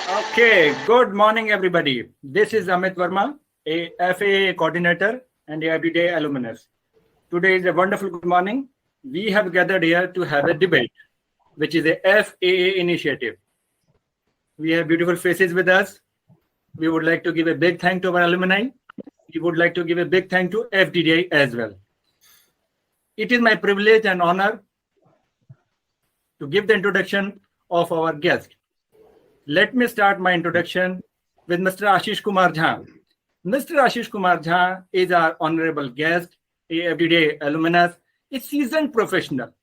Okay, good morning, everybody. This is Amit Verma, a FAA coordinator and a FDDI alumnus. Today is a wonderful good morning. We have gathered here to have a debate, which is a FAA initiative. We have beautiful faces with us. We would like to give a big thank to our alumni. We would like to give a big thank to FDDI as well. It is my privilege and honor to give the introduction of our guest. Let me start my introduction with Mr. Ashish Kumar Jha. Mr. Ashish Kumar Jha is our honorable guest, a FDDI alumnus, a seasoned professional.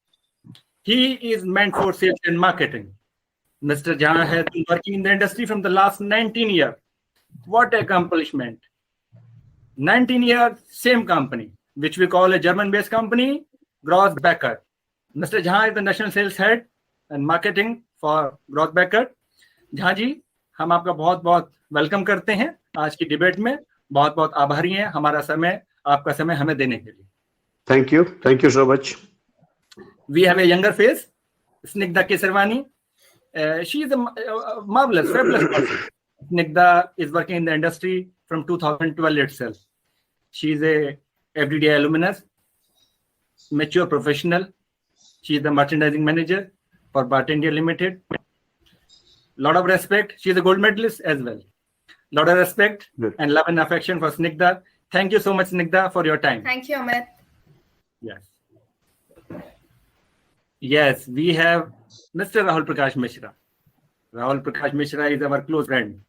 He is meant for sales and marketing. Mr. Jha has been working in the industry from the last 19 years. What accomplishment. 19 years, same company, which we call a German-based company, Gross Becker. Mr. Jha is the national sales head and marketing for Gross Becker. Jha ji, हम आपका बहुत बहुत welcome करते हैं आज की debate में. बहुत बहुत आभारी हैं हमारा समय, आपका समय हमें देने के लिए. Thank you so much. We have a younger face, Snigdha Kesarwani. She is a marvelous, fabulous person. Snigdha is working in the industry from 2012 itself. She is a FDDI alumnus, mature professional. She is the merchandising manager for Bata India Limited. Lot of respect. She is a gold medalist as well. Lot of respect and love and affection for Snigdha. Thank you so much, Snigdha, for your time. Thank you, Amit. Yes, we have Mr. Rahul Prakash Mishra. Rahul Prakash Mishra is our close friend,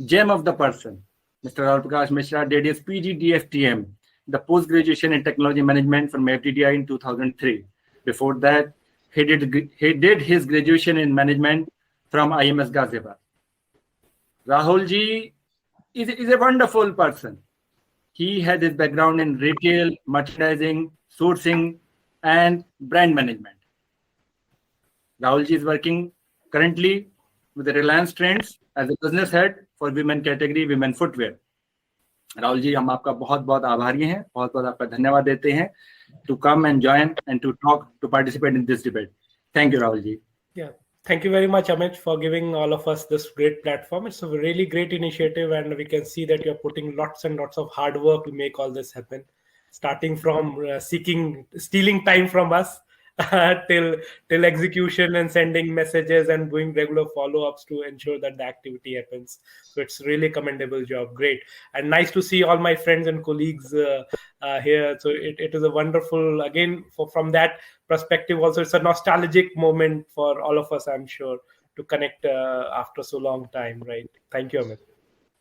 gem of the person. Mr. Rahul Prakash Mishra did his PG DFTM, the post-graduation in technology management from FDDI in 2003. Before that, he did his graduation in management from IMS Ghaziabad. Rahul ji is a wonderful person. He has his background in retail, merchandising, sourcing, and brand management. Rahul ji is working currently with the Reliance Trends as a business head for women category, women footwear. Rahul ji, हम आपका बहुत बहुत आभारी हैं, बहुत बहुत आपका धन्यवाद देते हैं to come and join and to talk, to participate in this debate. Thank you, Rahul ji. Yeah. Thank you very much, Amit, for giving all of us this great platform. It's a really great initiative, and we can see that you're putting lots and lots of hard work to make all this happen, starting from stealing time from us till execution and sending messages and doing regular follow-ups to ensure that the activity happens. So it's really commendable job. Great. And nice to see all my friends and colleagues here. So it is a wonderful, again, from that perspective also, it's a nostalgic moment for all of us, I'm sure, to connect after so long time, right? Thank you,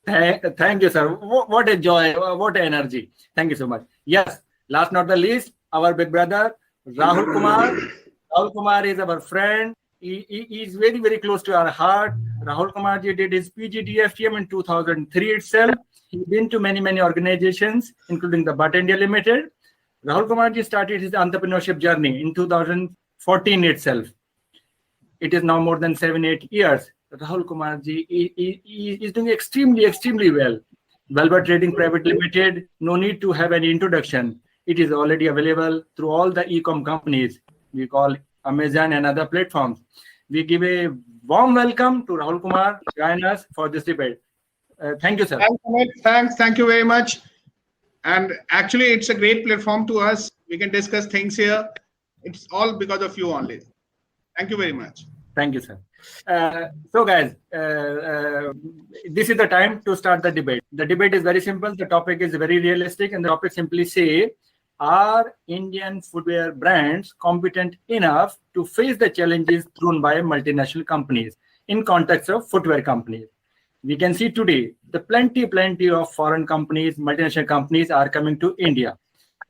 Amit. Thank you, sir. What a joy, what an energy. Thank you so much. Yes, last not the least, our big brother, Rahul Kumar. Rahul Kumar is our friend. He is very, very close to our heart. Rahul Kumar ji did his PG DFTM in 2003 itself. He's been to many, many organizations, including the Bata India Limited. Rahul Kumar ji started his entrepreneurship journey in 2014 itself. It is now more than 7-8 years. Rahul Kumar ji is doing extremely well. Velvet Trading Private Limited, no need to have any introduction. It is already available through all the e-com companies we call Amazon and other platforms. We give a warm welcome to Rahul Kumar to join us for this debate. Thank you, sir. Thank you very much. And actually, it's a great platform to us. We can discuss things here. It's all because of you only. Thank you very much. Thank you, sir. So, guys, this is the time to start the debate. The debate is very simple. The topic is very realistic, and the topic simply say, are Indian footwear brands competent enough to face the challenges thrown by multinational companies in context of footwear companies? We can see today the plenty of foreign companies, multinational companies are coming to India.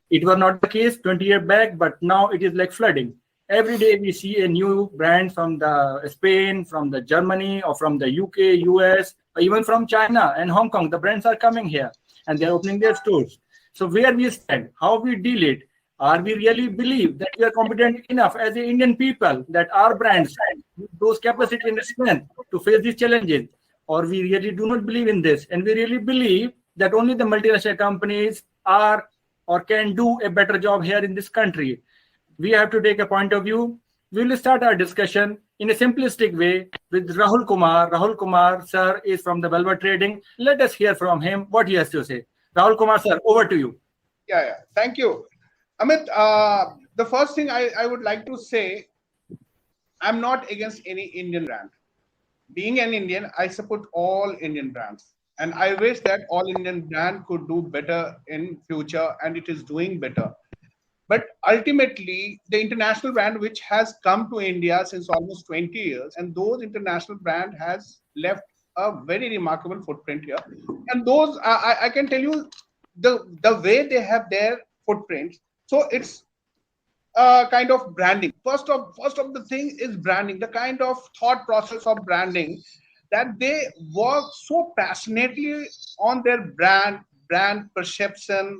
It was not the case 20 years back, but now it is like flooding. Every day we see a new brand from the Spain, from the Germany, or from the UK, US, or even from China and Hong Kong. The brands are coming here and they're opening their stores. So where we stand, how we deal it, are we really believe that we are competent enough as the Indian people that our brands have those capacity and strength to face these challenges? Or we really do not believe in this, and we really believe that only the multinational companies are or can do a better job here in this country? We have to take a point of view. We will start our discussion in a simplistic way with Rahul Kumar. Rahul Kumar, sir, is from the Velvet Trading. Let us hear from him what he has to say. Rahul Kumar, sir, over to you. Yeah. Thank you. Amit, the first thing I would like to say, I'm not against any Indian brand. Being an Indian, I support all Indian brands. And I wish that all Indian brand could do better in future, and it is doing better. But ultimately, the international brand which has come to India since almost 20 years, and those international brand has left a very remarkable footprint here. And those, I can tell you, the way they have their footprints. So it's kind of branding. First of the thing is branding, the kind of thought process of branding, that they work so passionately on their brand perception,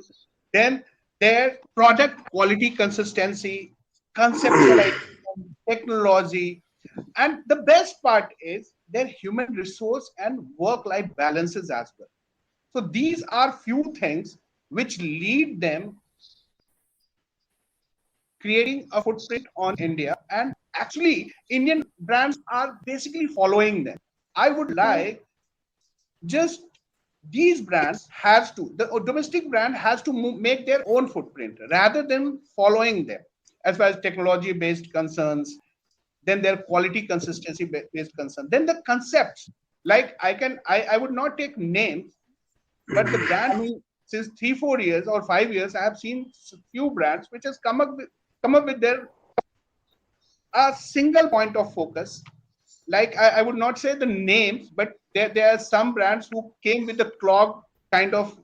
then their product quality consistency, conceptualization, technology, and the best part is their human resource and work-life balances as well. So these are few things which lead them creating a footprint on India, and actually Indian brands are basically following them. I would like just these brands the domestic brand has to make their own footprint rather than following them as far as technology based concerns, then their quality consistency based concern, then the concepts. Like I would not take names, but the brand, since 3-4 years or 5 years, I have seen few brands which has come up with their a single point of focus. Like I would not say the names, but there are some brands who came with the clog kind of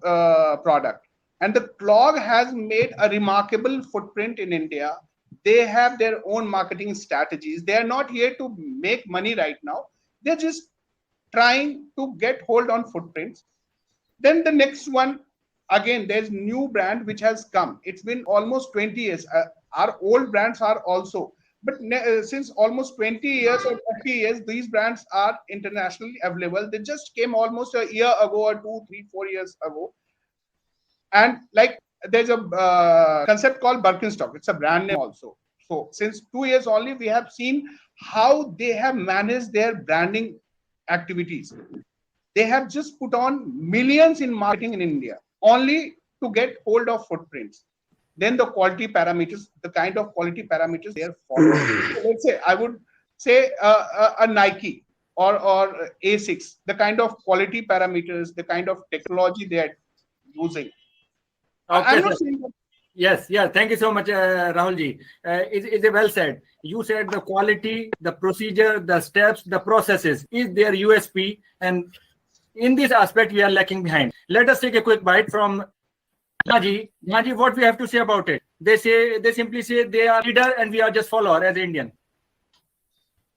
product, and the clog has made a remarkable footprint in India. They have their own marketing strategies. They are not here to make money right now. They're just trying to get hold on footprints. Then the next one, again, there's new brand which has come. It's been almost 20 years. Our old brands are also. But since almost 20 years or 30 years, these brands are internationally available. They just came almost a year ago or 2, 3, 4 years ago. And like there's a concept called Birkenstock. It's a brand name also. So since 2 years only, we have seen how they have managed their branding activities. They have just put on millions in marketing in India only to get hold of footprints. Then the quality parameters, the kind of quality parameters they are following. So let's say, I would say a Nike or Asics, the kind of quality parameters, the kind of technology they are using. Okay, I'm not saying that. Yes, thank you so much, Rahulji. It's well said. You said the quality, the procedure, the steps, the processes is their USP, and in this aspect we are lacking behind. Let us take a quick bite from Naji, what we have to say about it? They simply say they are leader and we are just follower as Indian.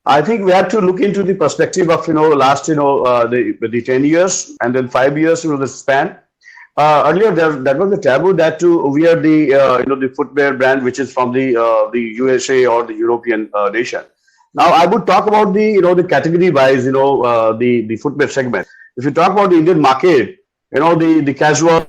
I think we have to look into the perspective of last the 10 years and then 5 years the span. Earlier that was the taboo that we are the footwear brand which is from the USA or the European nation. Now I would talk about the category wise the footwear segment. If you talk about the Indian market, the casual,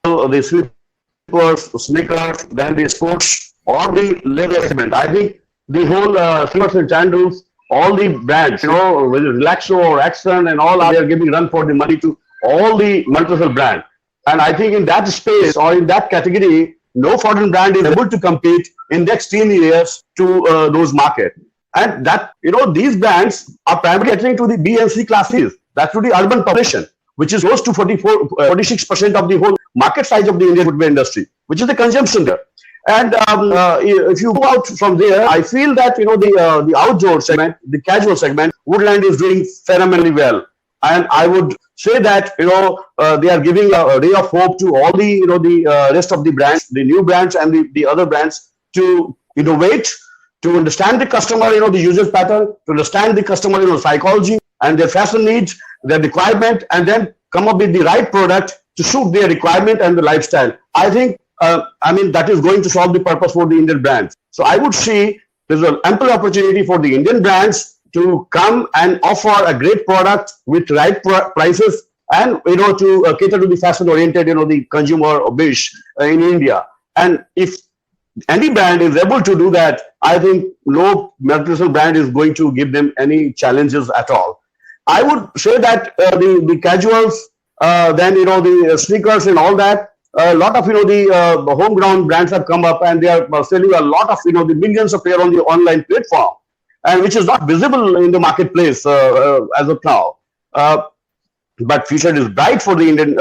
the slippers, sneakers, then the sports or the leather segment. I think the whole slippers and sandals, all the brands, whether Relaxo or Accent and all, they are giving run for the money to all the multiple brand. And I think in that space or in that category, no foreign brand is able to compete in next 10 years to those market. And that, these brands are primarily catering to the B and C classes. That's to the urban population, which is close to 46% of the whole market size of the Indian footwear industry, which is the consumption there. And if you go out from there, I feel that the outdoor segment, the casual segment, Woodland is doing phenomenally well. And I would say that they are giving a ray of hope to all the rest of the brands, the new brands and the other brands to innovate, to understand the customer, the user pattern, to understand the customer, psychology and their fashion needs, their requirement, and then come up with the right product to suit their requirement and the lifestyle. I think, that is going to solve the purpose for the Indian brands. So I would see there's an ample opportunity for the Indian brands to come and offer a great product with right prices and, to cater to the fashion oriented, the consumer wish in India. And if any brand is able to do that, I think no multinational brand is going to give them any challenges at all. I would say that the casuals, then the sneakers and all that. A lot of the homegrown brands have come up and they are selling a lot of the millions of pair on the online platform, and which is not visible in the marketplace as of now. But future is bright for the Indian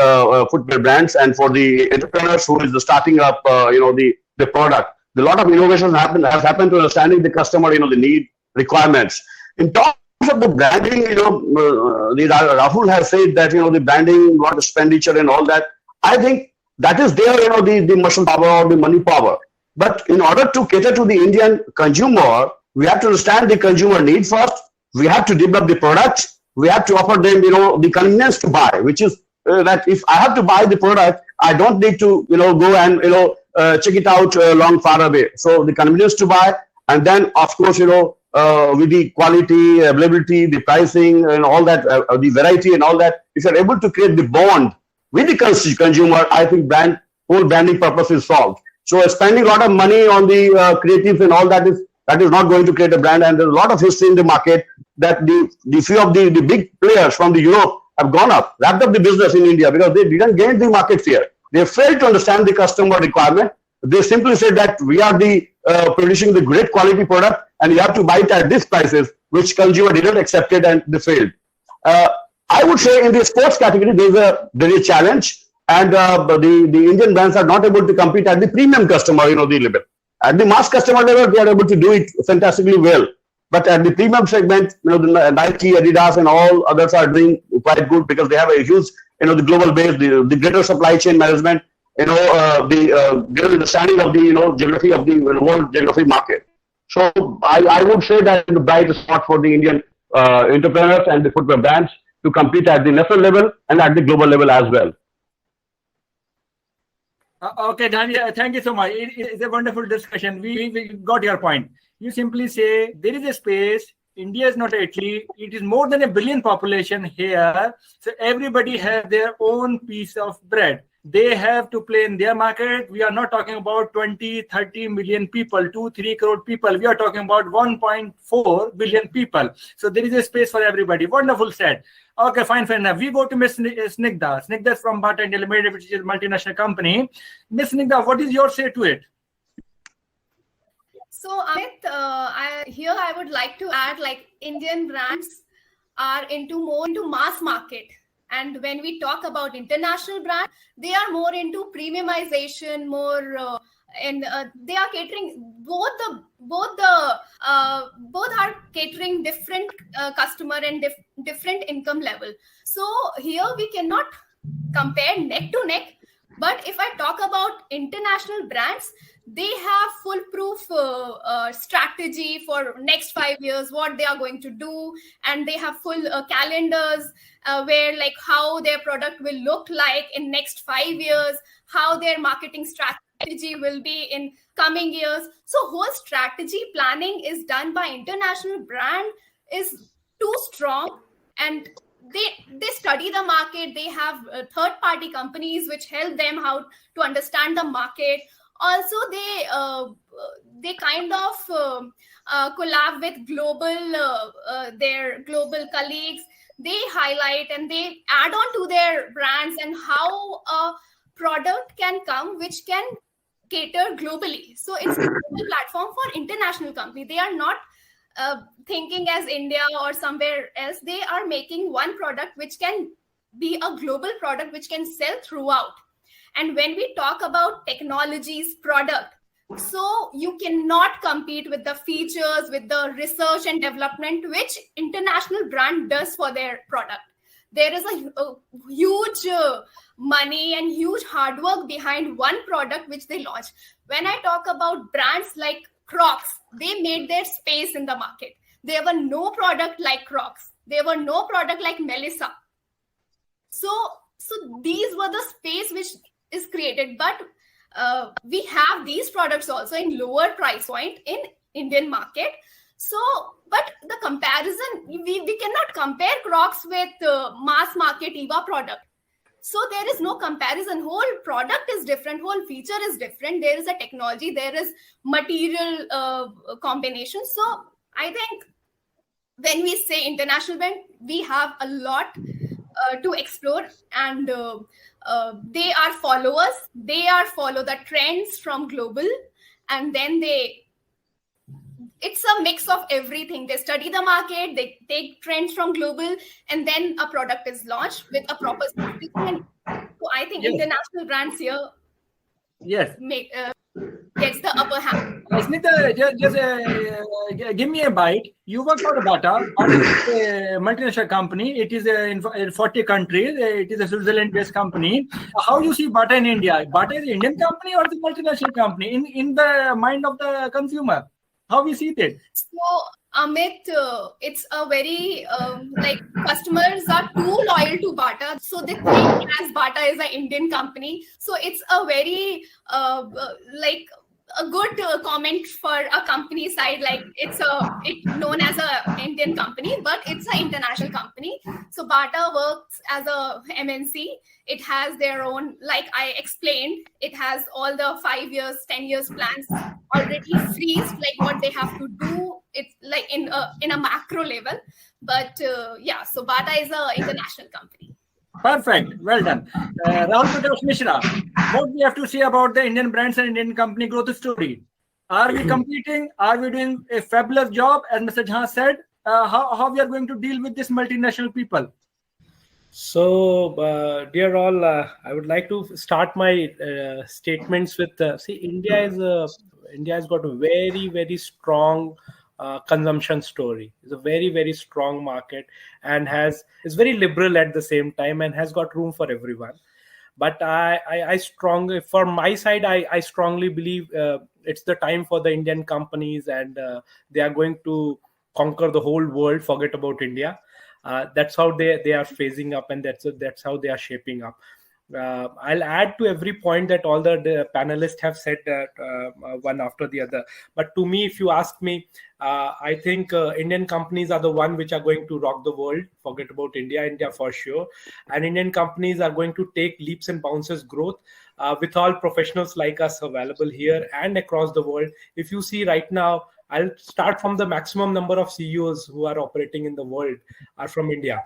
footwear brands and for the entrepreneurs who is starting up the product. A lot of innovations has happened to understanding the customer the need requirements. In terms of the branding, the Rahul has said that the branding, what expenditure and all that. I think that is there, the muscle power or the money power. But in order to cater to the Indian consumer, we have to understand the consumer need first. We have to develop the products. We have to offer them, the convenience to buy, which is that if I have to buy the product, I don't need to, go and, check it out long far away. So the convenience to buy, and then of course, with the quality, availability, the pricing, and all that, the variety and all that, if you're able to create the bond with the consumer, I think whole branding purpose is solved. So spending a lot of money on the creatives and all that is not going to create a brand. And there's a lot of history in the market that the few of the big players from the Europe have gone up, wrapped up the business in India because they didn't gain the market share. They failed to understand the customer requirement. They simply said that we are producing the great quality product and you have to buy it at these prices, which consumer didn't accept it and they failed. I would say in the sports category, there is a challenge, and the Indian brands are not able to compete at the premium customer, the level. At the mass customer level, they are able to do it fantastically well. But at the premium segment, the Nike, Adidas, and all others are doing quite good because they have a huge, the global base, the greater supply chain management, the greater understanding of the geography of the world geography market. So I would say that the bright spot for the Indian entrepreneurs and the footwear brands to compete at the national level and at the global level as well. Okay, Dhani, thank you so much. It's a wonderful discussion. We got your point. You simply say there is a space. India is not Italy. It is more than 1 billion population here. So everybody has their own piece of bread. They have to play in their market. We are not talking about 20, 30 million people, 2-3 crore people. We are talking about 1.4 billion people. So there is a space for everybody. Wonderful said. Okay, fine, fair enough. We go to Miss Snigdha. Snigdha is from Bata India Limited, which is a multinational company. Miss Snigdha, what is your say to it? So, Amit, I would like to add, like, Indian brands are more into mass market. And when we talk about international brand, they are more into premiumization, and they are catering both are catering different customer and different income level. So here we cannot compare neck to neck. But if I talk about international brands, they have foolproof strategy for next 5 years, what they are going to do, and they have full calendars where, like, how their product will look like in next 5 years, how their marketing strategy will be in coming years. So whole strategy planning is done by international brand is too strong, and they study the market. They have third party companies which help them how to understand the market. Also, they kind of collab with their global colleagues. They highlight and they add on to their brands and how a product can come which can cater globally. So it's a global platform for international company. They are not thinking as India or somewhere else. They are making one product which can be a global product which can sell throughout. And when we talk about technologies product, so you cannot compete with the features, with the research and development which international brand does for their product. There is a huge money and huge hard work behind one product which they launch. When I talk about brands like Crocs, they made their space in the market. There were no product like Crocs. There were no product like Melissa. So these were the space which is created. But we have these products also in lower price point in Indian market. So, but the comparison, we cannot compare Crocs with mass market EVA product. So there is no comparison. Whole product is different, whole feature is different. There is a technology, there is material combination. So I think when we say international brand, we have a lot to explore, and they are followers. They follow the trends from global, and then it's a mix of everything. They study the market, they take trends from global, and then a product is launched with a proper certification. So I think international brands here gets the upper hand. Snigdha, just give me a bite. You work for Bata, a multinational company. It is in 40 countries. It is a Switzerland-based company. How you see Bata in India? Bata is an Indian company or the multinational company in the mind of the consumer? How we see it? So Amit, it's a very customers are too loyal to Bata, so they think as Bata is an Indian company. So it's a very a good comment for a company side. Like it's known as a Indian company, but it's an international company. So Bata works as a MNC. It has their own, like I explained, it has all the 5 years, 10 years plans already freezed, like what they have to do. It's like in a macro level. But so Bata is an international company. Perfect. Well done. Rahul Prakash Mishra, what we have to say about the Indian brands and Indian company growth story? Are we competing? Are we doing a fabulous job? As Mr. Jha said, how we are going to deal with this multinational people? So, dear all, I would like to start my statements with, India has got a very, very strong consumption story. It's a very, very strong market and is very liberal at the same time and has got room for everyone. But I strongly, from my side, I strongly believe it's the time for the Indian companies, and they are going to conquer the whole world. Forget about India. That's how they are phasing up, and that's how they are shaping up. I'll add to every point that all the panelists have said, one after the other. But to me, if you ask me, I think Indian companies are the one which are going to rock the world. Forget about India for sure. And Indian companies are going to take leaps and bounces growth with all professionals like us available here and across the world. If you see right now, I'll start from the maximum number of CEOs who are operating in the world are from India.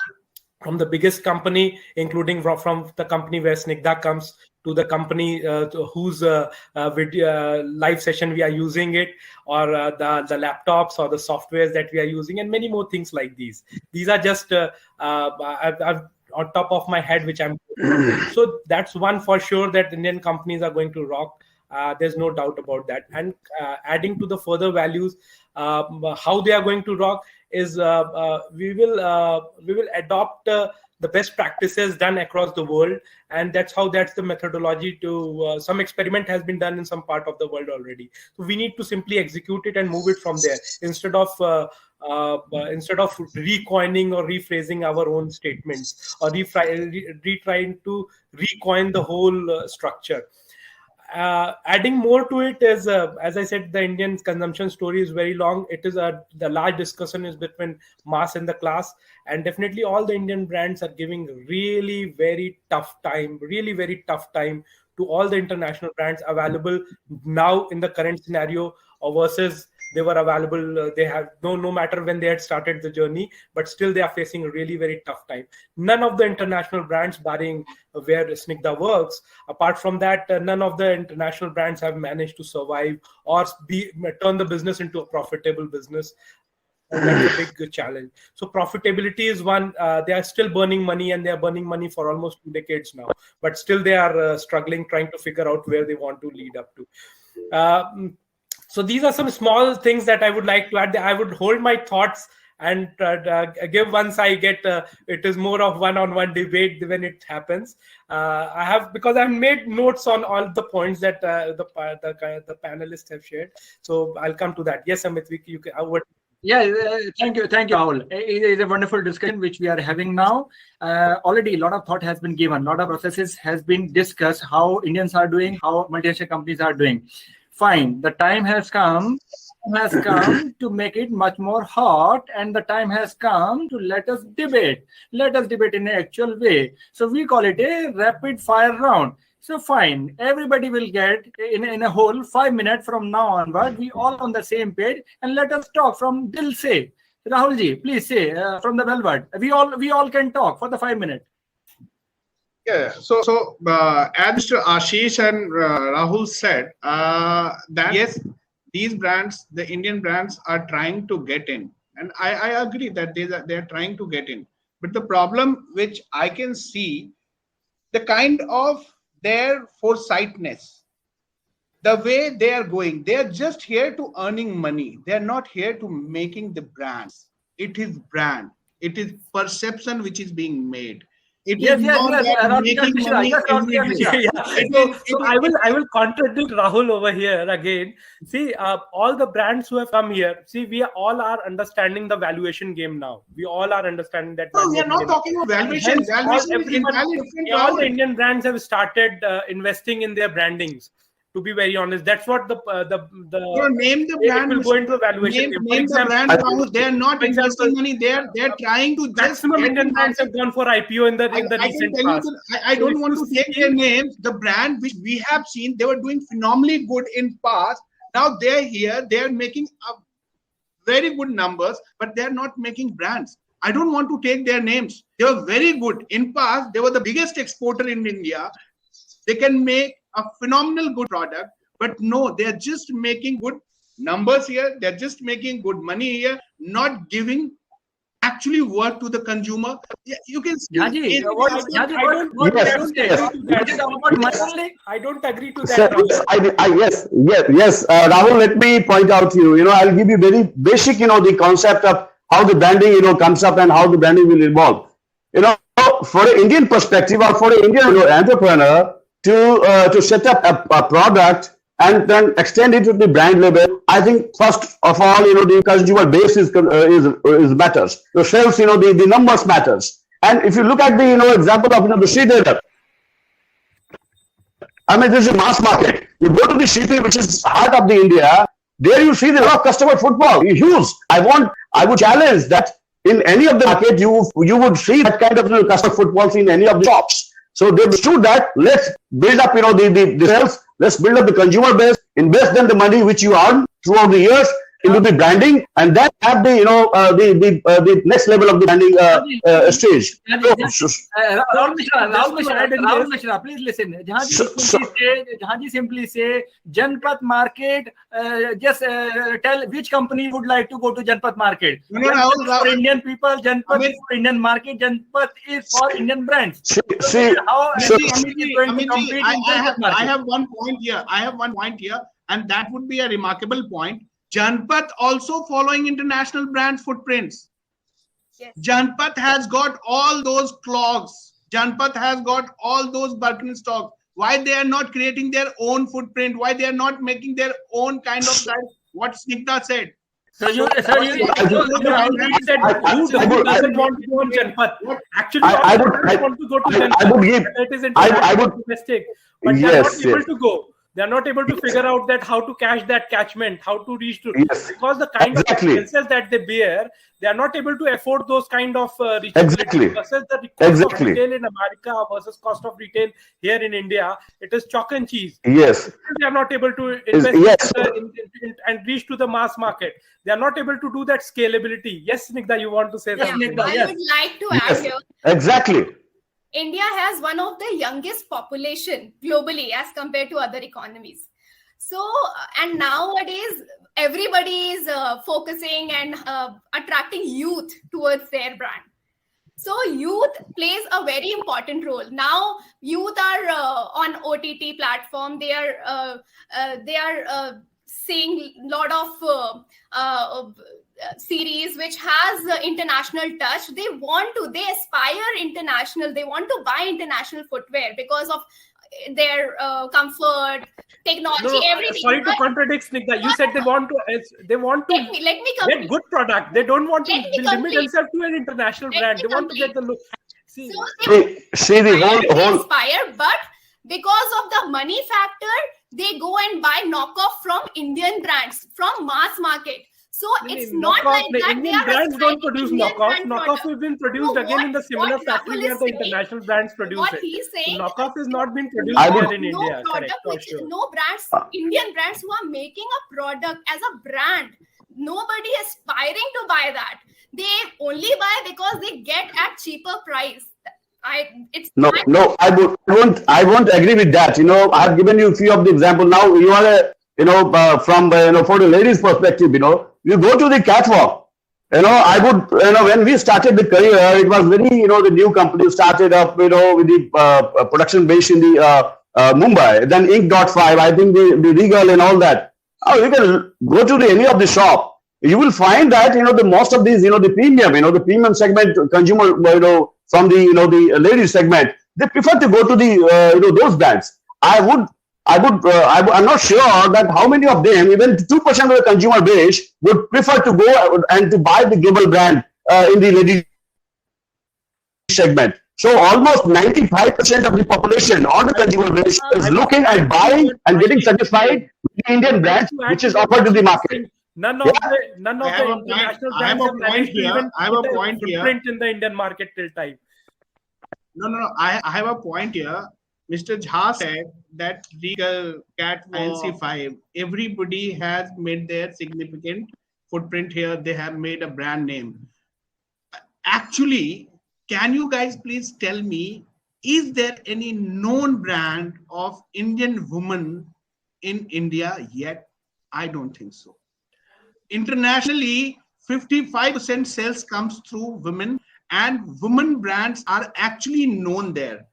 From the biggest company, including from the company where Snigdha comes, to the company whose video live session we are using it, or the laptops or the softwares that we are using, and many more things like these. These are just I've on top of my head, which I'm so that's one for sure that Indian companies are going to rock. There's no doubt about that. And adding to the further values, how they are going to rock is we will adopt the best practices done across the world, and that's the methodology to some experiment has been done in some part of the world already. So we need to simply execute it and move it from there instead of recoining or rephrasing our own statements or trying to recoin the whole structure. Adding more to it is, as I said, the Indian consumption story is very long. It is the large discussion is between mass and the class, and definitely all the Indian brands are giving really very tough time to all the international brands available now in the current scenario versus they were available. They have no matter when they had started the journey, but still they are facing a really very tough time. None of the international brands, barring where Snigdha works, apart from that, none of the international brands have managed to survive or turn the business into a profitable business. That's a big challenge. So profitability is one. They are still burning money, and they are burning money for almost 2 decades now. But still, they are struggling, trying to figure out where they want to lead up to. So these are some small things that I would like to add. I would hold my thoughts and give once I get. It is more of one-on-one debate when it happens. Because I've made notes on all the points that the panelists have shared. So I'll come to that. Yes, Amit, you can. Yeah, thank you, Rahul. It is a wonderful discussion which we are having now. Already a lot of thought has been given, a lot of processes has been discussed, how Indians are doing, how multinational companies are doing. Fine, the time has come has come to make it much more hot, and the time has come to let us debate. Let us debate in an actual way. So we call it a rapid fire round. So fine, everybody will get in a whole 5 minutes from now onward. We all on the same page, and let us talk from Dil se. Rahulji, please say from the Velvet. We all can talk for the 5 minutes. Yeah. So as Mr. Ashish and Rahul said, that yes, these brands, the Indian brands, are trying to get in, and I agree that they are trying to get in. But the problem which I can see, the kind of their foresightness, the way they are going, they are just here to earning money. They are not here to making the brands. It is brand. It is perception which is being made. It is not that making money every day. So I will contradict Rahul over here again. See, all the brands who have come here, see, we all are understanding the valuation game now. We all are understanding that. No, we are not talking about valuation. All the Indian brands have started investing in their brandings. To be very honest, that's what the name the brand will go into the valuation. Name the brand. They are not investing money. They are trying to just. Maximum Indian brands have gone for IPO in the recent past. I don't want to take their names. The brand which we have seen, they were doing phenomenally good in past. Now they're here. They are making very good numbers, but they are not making brands. I don't want to take their names. They were very good in past. They were the biggest exporter in India. They can make a phenomenal good product, but no, they're just making good numbers here. They're just making good money here, not giving actually work to the consumer. You can see. I don't agree to that. Yes. Rahul, let me point out to you. I'll give you very basic, the concept of how the branding, comes up and how the branding will evolve. For an Indian perspective or for an Indian entrepreneur, to set up a product and then extend it to the brand level, I think first of all, the consumer base is matters. The sales, the numbers matters. And if you look at the example of the street leader, I mean, this is a mass market. You go to the city, which is heart of the India. There you see the lot of customer footfall. Huge. I would challenge that in any of the market, you would see that kind of customer footfalls in any of the shops. So they understood that let's build up, the sales. Let's build up the consumer base. Invest then the money which you earn throughout the years into the branding, and then have the next level of the branding stage. Rahul Mishra, please listen. Jahanji simply say Janpat market. Just tell which company would like to go to Janpat market. For Indian people, Janpat is for Indian market. Janpat is for Indian brands. How Amit is going to compete in Janpat market? I have one point here, and that would be a remarkable point. Janpat also following international brand footprints. Yes. Janpat has got all those clogs. Janpat has got all those Birkenstocks. Why they are not creating their own footprint? Why they are not making their own kind of style? What Snigdha said. So you said who doesn't want to go on Janpat? Actually, I want to go to Janpat. It is a mistake. But they are not able to go. They are not able to figure out that how to catch that catchment, how to reach to because the kind of expenses that they bear, they are not able to afford those kind of reachability versus the cost of retail in America versus cost of retail here in India. It is chalk and cheese. Yes, they are not able to invest and reach to the mass market. They are not able to do that scalability. Yes, Snigdha, you want to say something? I would like to add here. Exactly. India has one of the youngest population globally as compared to other economies. So, and nowadays, everybody is focusing and attracting youth towards their brand. So, youth plays a very important role. Now, youth are on OTT platform. They are seeing a lot of series which has international touch. They aspire international. They want to buy international footwear because of their comfort, technology, everything. Sorry to contradict, Snigdha. You said they want to let me get good product. They don't want to limit themselves to an international brand. They want to get the look. See the whole aspire, but because of the money factor, they go and buy knockoff from Indian brands, from mass market. So it's not knockoff, like the that Indian they are brands don't restricting produce Indian knockoff. brand Knockoff product. has been produced So again in the similar what factory Rahul where is the saying, international brands produce what it. he's saying, So knockoff is not been produced I here would- in no India. product Correct, for which sure. no brands, Indian brands who are making a product as a brand, nobody is aspiring to buy that. They only buy because they get at cheaper price. It's No, not- no, I won't agree with that. I have given you a few of the examples. Now you are from for the ladies' perspective. You go to the catwalk. I would when we started the career, it was very the new company started up with the production base in the Mumbai. Then Inc.5, I think the Regal and all that. Oh, you can go to any of the shop. You will find that the most of these the premium segment consumer from the ladies segment, they prefer to go to the those brands. I'm not sure that how many of them, even 2% of the consumer base, would prefer to go and to buy the global brand in the ladies segment. So almost 95% of the population on the consumer base is looking and buying and getting satisfied with the Indian brand which is offered to the market. None of the international I have brands a have point managed to here. even I have a put point here. footprint in the Indian market till time. No. I have a point here. Mr. Jha said that Regal, Catwalk, NC5, everybody has made their significant footprint here. They have made a brand name. Actually, can you guys please tell me, is there any known brand of Indian woman in India yet? I don't think so. Internationally, 55% sales comes through women, and women brands are actually known there.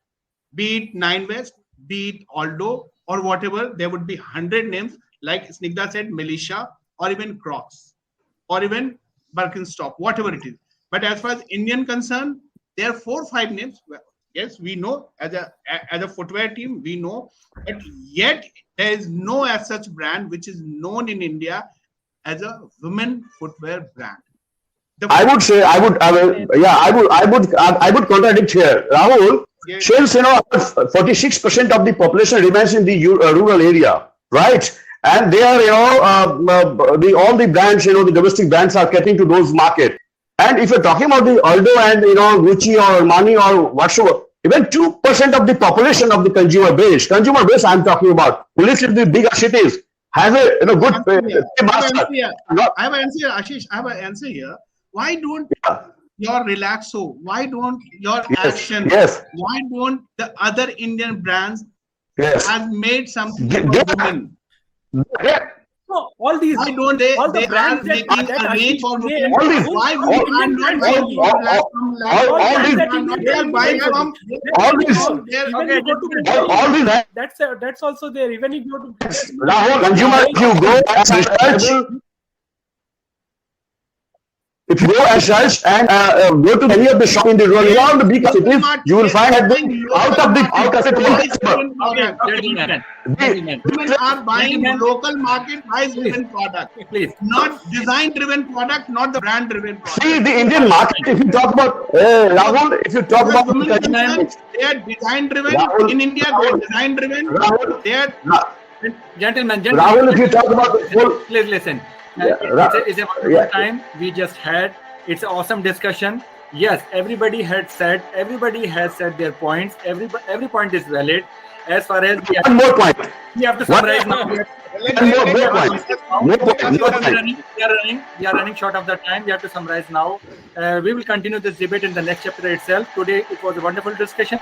Be it Nine West, be it Aldo, or whatever, there would be 100 names, like Snigdha said, Melisha, or even Crocs, or even Birkenstock, whatever it is. But as far as Indian concerned, there are 4 or 5 names. Well, yes, we know as a footwear team, we know, but yet there is no as such brand which is known in India as a women footwear brand. I would say I would contradict here, Rahul. Yes. Since 46% of the population remains in the rural area, right? And they are all the brands the domestic brands are getting to those market. And if you're talking about the Aldo and Gucci or Armani or whatsoever, even 2% of the population of the consumer base I'm talking about, who lives in the bigger cities, has a good I have an answer, Ashish. I have an answer here. Why don't your Relaxo? Why don't your Action? Yes. Why don't the other Indian brands Yes. made something for women? So all these, Why don't they? all the They are brands that making a range for women. all these- Why all we these are not brands buying only. from all these- they are buying from all these- Even you go to all these that's also there. Even if you go to Rahul, consumer, if you go and research, if you go and search and go to any of the shop in the rural area, all the big cities, you will find that out of Women are buying local market buys driven product. Please. Not design driven product, not the brand driven product. see the Indian market. If you talk about Rahul, if you talk Because about women the concerned, they are design driven. Rahul, In India, they are design driven. Rahul, They are Gentlemen, Rahul, if you talk about the whole, please listen. Yeah, It's a wonderful yeah. time we just had. It's an awesome discussion. Yes, everybody has said their points. Every point is valid. As far as one more point. we have to summarize now. One more point. We are running short of the time. We have to summarize now. We will continue this debate in the next chapter itself. Today it was a wonderful discussion.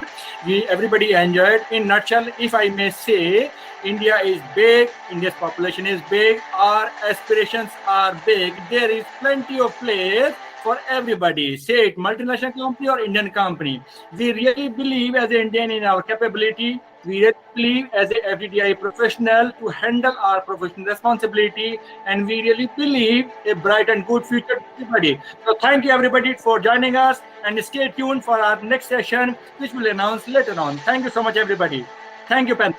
Everybody enjoyed. In nutshell, if I may say, India is big. India's population is big. Our aspirations are big. There is plenty of place for everybody, say it multinational company or Indian company. We really believe as an Indian in our capability. We really believe as a FDDI professional to handle our professional responsibility, and we really believe a bright and good future to everybody. So thank you everybody for joining us, and stay tuned for our next session, which we'll announce later on. Thank you so much, everybody. Thank you, Pen.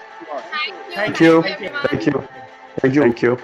Thank you. Thank you. Thank you. Thank you.